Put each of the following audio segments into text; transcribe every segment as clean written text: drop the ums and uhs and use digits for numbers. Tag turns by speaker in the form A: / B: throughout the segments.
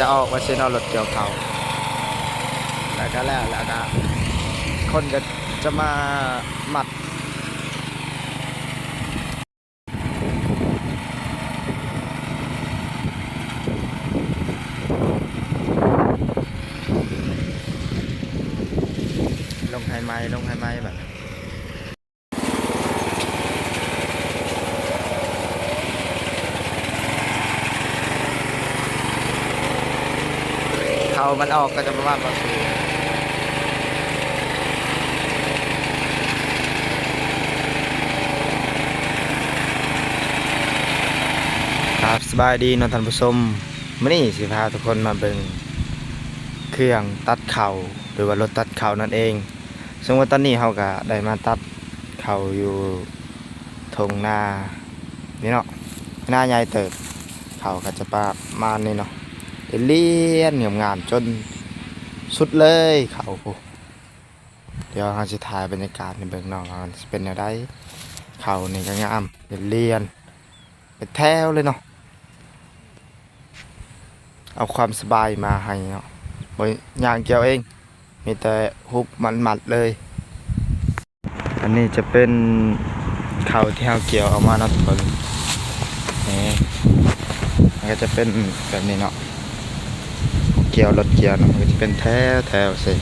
A: จะออกมาซื้อนอรถเกี่ยวเขาแล้วก็คนก็จะมาหมัดลงไฮไม้แบบเขามันออกก็จะประมาณว่าครับสบายดีนนทันผู้ชมมื่อนี้สิพาทุกคนมาเบิ่งเครื่องตัดเข่าหรือว่ารถตัดเข่านั่นเองซึ่งว่าตอนนี้เขาก็ได้มาตัดเข่าอยู่ทงนานี่เนาะหน้าใหญ่เติบเข่าก็จะประมาณนี้เนาะเลี้ยนงามจนสุดเลยเขาเดี๋ยวเราจะถ่ายบรรยากาศในเบื้องนอกมันจะเป็นอะไรเขานี่ก็งามเลียนเป็นแถวเลยเนาะเอาความสบายมาให้เนาะบนยางเกี่ยวเองมีแต่ฮุบมันหมัดเลยอันนี้จะเป็นเขาที่เราเกี่ยวเอามาเนาะทุกคนนี่มันก็จะเป็นแบบนี้เนาะเกี่ยวรถเกี่ยวเนาะมันก็จะเป็นแถวสิ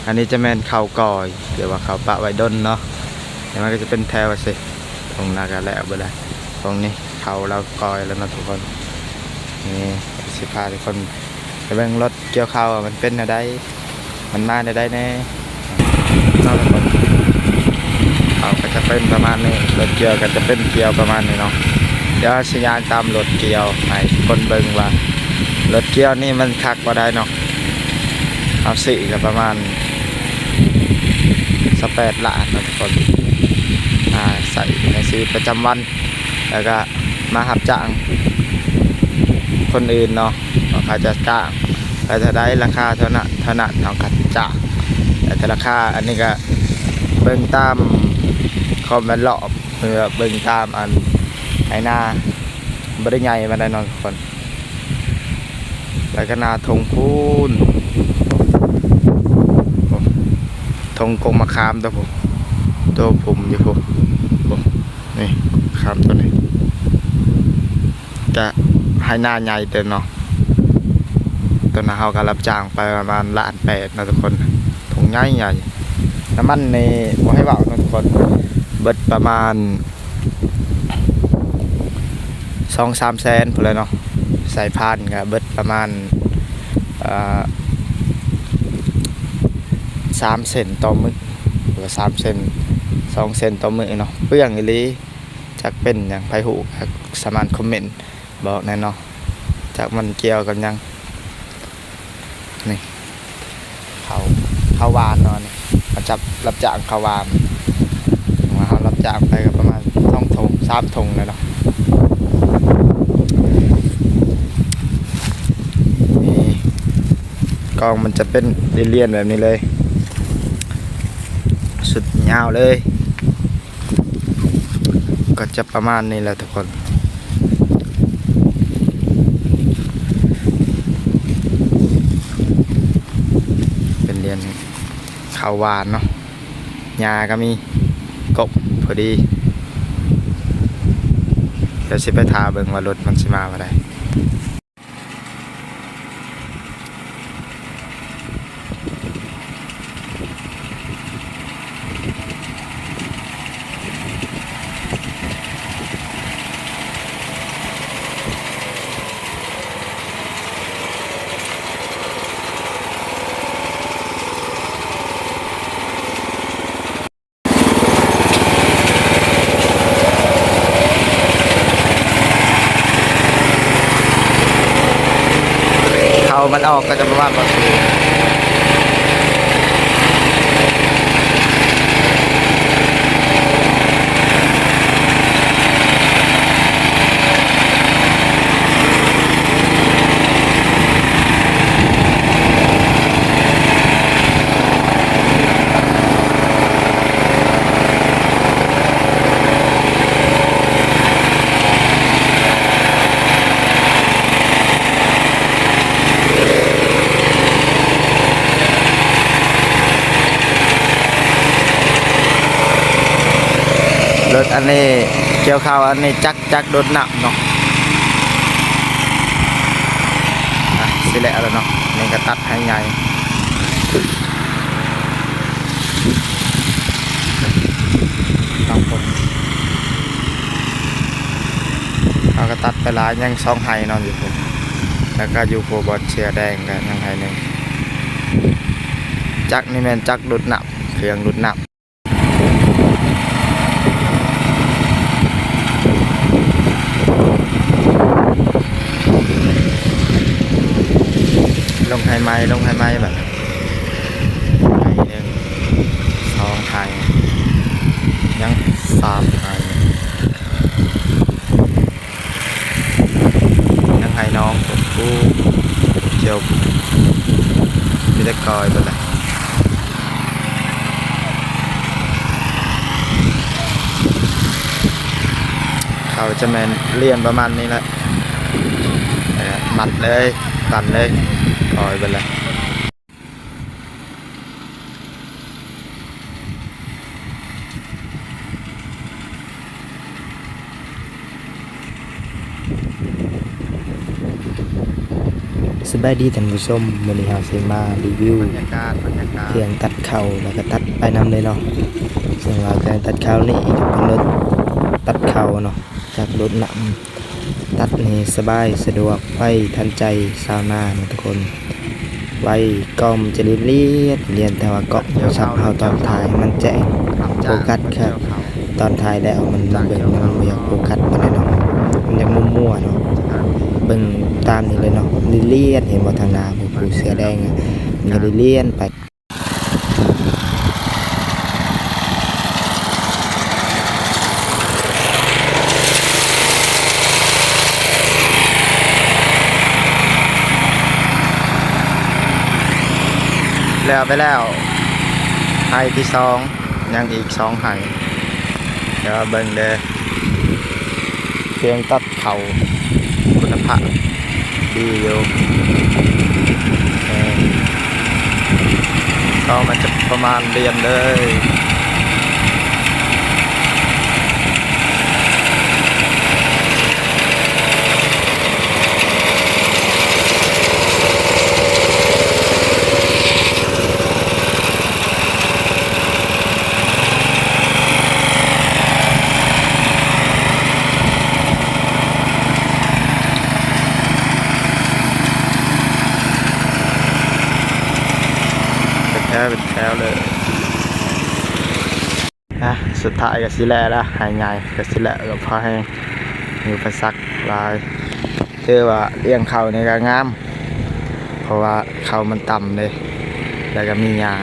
A: อันนี้จะแมนเข่าก่อยเดี๋ยวว่าเข่าปะไว้ด้นเนาะเดี๋ยวมันก็จะเป็นแถวสิตรงนากันแล้วไปเลยตรงนี้เข่าเราก่อยแล้วนะทุกคนนี่สิพาทุกคนไปเบิ่งรถเกี่ยวข้าวมันเป็นอะไรมันมาได้แน่นอกจากคนเขาก็จะเป็นประมาณนี้รถเกี่ยวก็จะเป็นเกี่ยวประมาณนี้เนาะเดี๋ยวสัญญาณตามรถเกี่ยวให้คนเบิ่งว่ารถเกี่ยวนี่มันคักกว่าได้เนาะเอาสิกับประมาณ18 ล้านนะทุกคนใส่ในชีวิตประจำวันแล้วก็มาหับจ้างคนอื่นเนาะเขาจะจ้างแต่ถ้าได้ราคาเท่านั้นน้องกัดจ้างแต่ราคาอันนี้ก็เบิ่งตามคอมเมนต์รอบเพื่อเบิ่งตามอันไอ้หน้าบริไงมาได้นอนทุกคนแล้วก็นาทงพูนทงกงมะขามตัวผมอยู่ผมนี่ขามตัวนี้จะให้หน้าใหญ่เต็มเนาะตัวนั้นเขาก็รับจ้างไปประมาณ1.8 ล้านนะทุกคนทงใหญ่น้ำมันในบ่ให้เบานะทุกคนเบิดประมาณ2-3 แสนพอเลยเนาะใส่พานก็เบิดประมาณ3 เซนต่อมื้อหรือ3 เซน2 เซนต่อมื้อเนาะเปลืองอีหลีจากเป็นอย่างไผหูสามารถคอมเมนต์บอกแน่เนาะจากมันเกี่ยวกันยังนี่เขาวานเนาะนี่มาจับรับจ้างเขาวานมาเขารับจ้างไปก็ประมาณ2 ถุง 3 ถุงเลยเนาะนี่กองมันจะเป็นเรียนแบบนี้เลยสุดยาวเลยก็จะประมาณนี้แหละทุกคนเป็นเรียนข้าวหวานเนาะยาก็มีกบพอดีเดี๋ยวสิไปทาเบิ่งว่ารถมันสิมาได้เขามันออกก็จะประมาณว่า ถอันนี้เกี่ยวข้าวอันนี้จักโดนหนักเนาะสิแหละแล้วเนาะนี่ก็ตัดให้ใหญ่ต้องผมเราก็ตัดไปหลายยัง2ไห้นอนอยู่ผมแล้วก็อยู่โคบอลเชียแดงกันยังไห้หนึ่งจักนี่แม่นจักดุดหนักเครื่องดุดหนักลงไฮไม้แบบไฮหนึ่ง2ไฮยัง3ไฮยังไฮน้องผมกูเจียวมีแต่กอยไปเลยเขาจะแมนเรียนประมาณนี้แหละมัดเลยตันเลยกอยไปเลย
B: สบายดีท่านผู้ชมวันนี้เราสิมารีวิว
A: บรรยากาศ
B: เครื่องตัดเข่าแล้วก็ตัดไปนำเลยเนาะซึ่งเราเครื่องตัดเข่านี่เป็นรถตัดเข่าเนาะจากรถนำตัดนี่สบายสะดวกไวทันใจชาวนาเนาะทุกคนไวกล้องจะเรียนแต่ว่ากล้องโทรศัพท์เราตอนถ่ายมันแจ้งโฟกัสครับตอนถ่ายแล้วมันเบิ่งมันบ่อยากโฟกัสปานใดเนาะมันยังมั่วๆเนาะเบิ่งตามนี่เลยเนาะเลียนเห็นบ่ทางหน้าผู้เสื้อแดงอ่ะมันก็เลียนไป
A: แล้วไปแล้วไฮที่2ยังอีก2ไฮเดี๋ยวเบิ่งเด้อเครื่องตัดเข่าคุณภาพดีอยู่ก็มันจะประมาณเรียนเลยเป็นแถวเลยสุดท้ายก็สิแลแล้วหายไงก็สิแลก็พอให้มีประสักลายคือว่าเลี้ยงเขาในก็งามเพราะว่าเขามันต่ำเลยแล้วก็มีหญ้า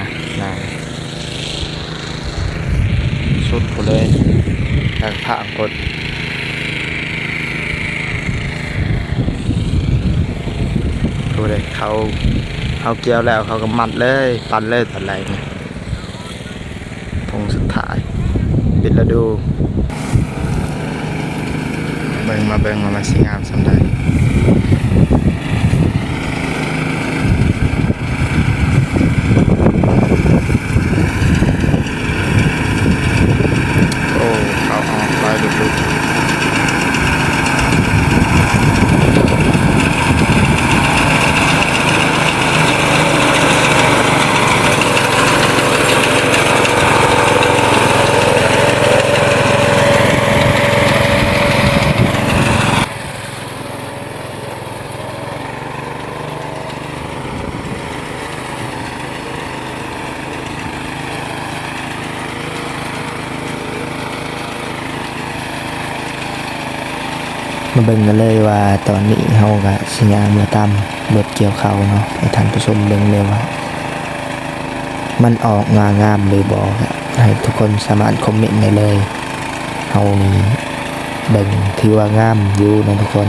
A: สุดไปเลยทางผ่านกดดูเลยเขาเกี่ยวแล้วเขาก็มัดเลยปั่นเลยตัดอะไรเนี่ยพงสุดท้ายปิดแล้วดูเบิ่งมาสิงามสำได้โอ้เขาออกไปดู
B: มาเบิ่งกันเลยว่าตอนนี้เฮาก็สิย่างมาตามรถเกี่ยวข้าวเนาะให้ท่านผู้ชมเบิ่งเลยว่ามันออกงามเลยบ่ครับให้ทุกคนสามารถคอมเมนต์ได้เลยเฮานี่เบิ่งถือว่างามอยู่นะทุกคน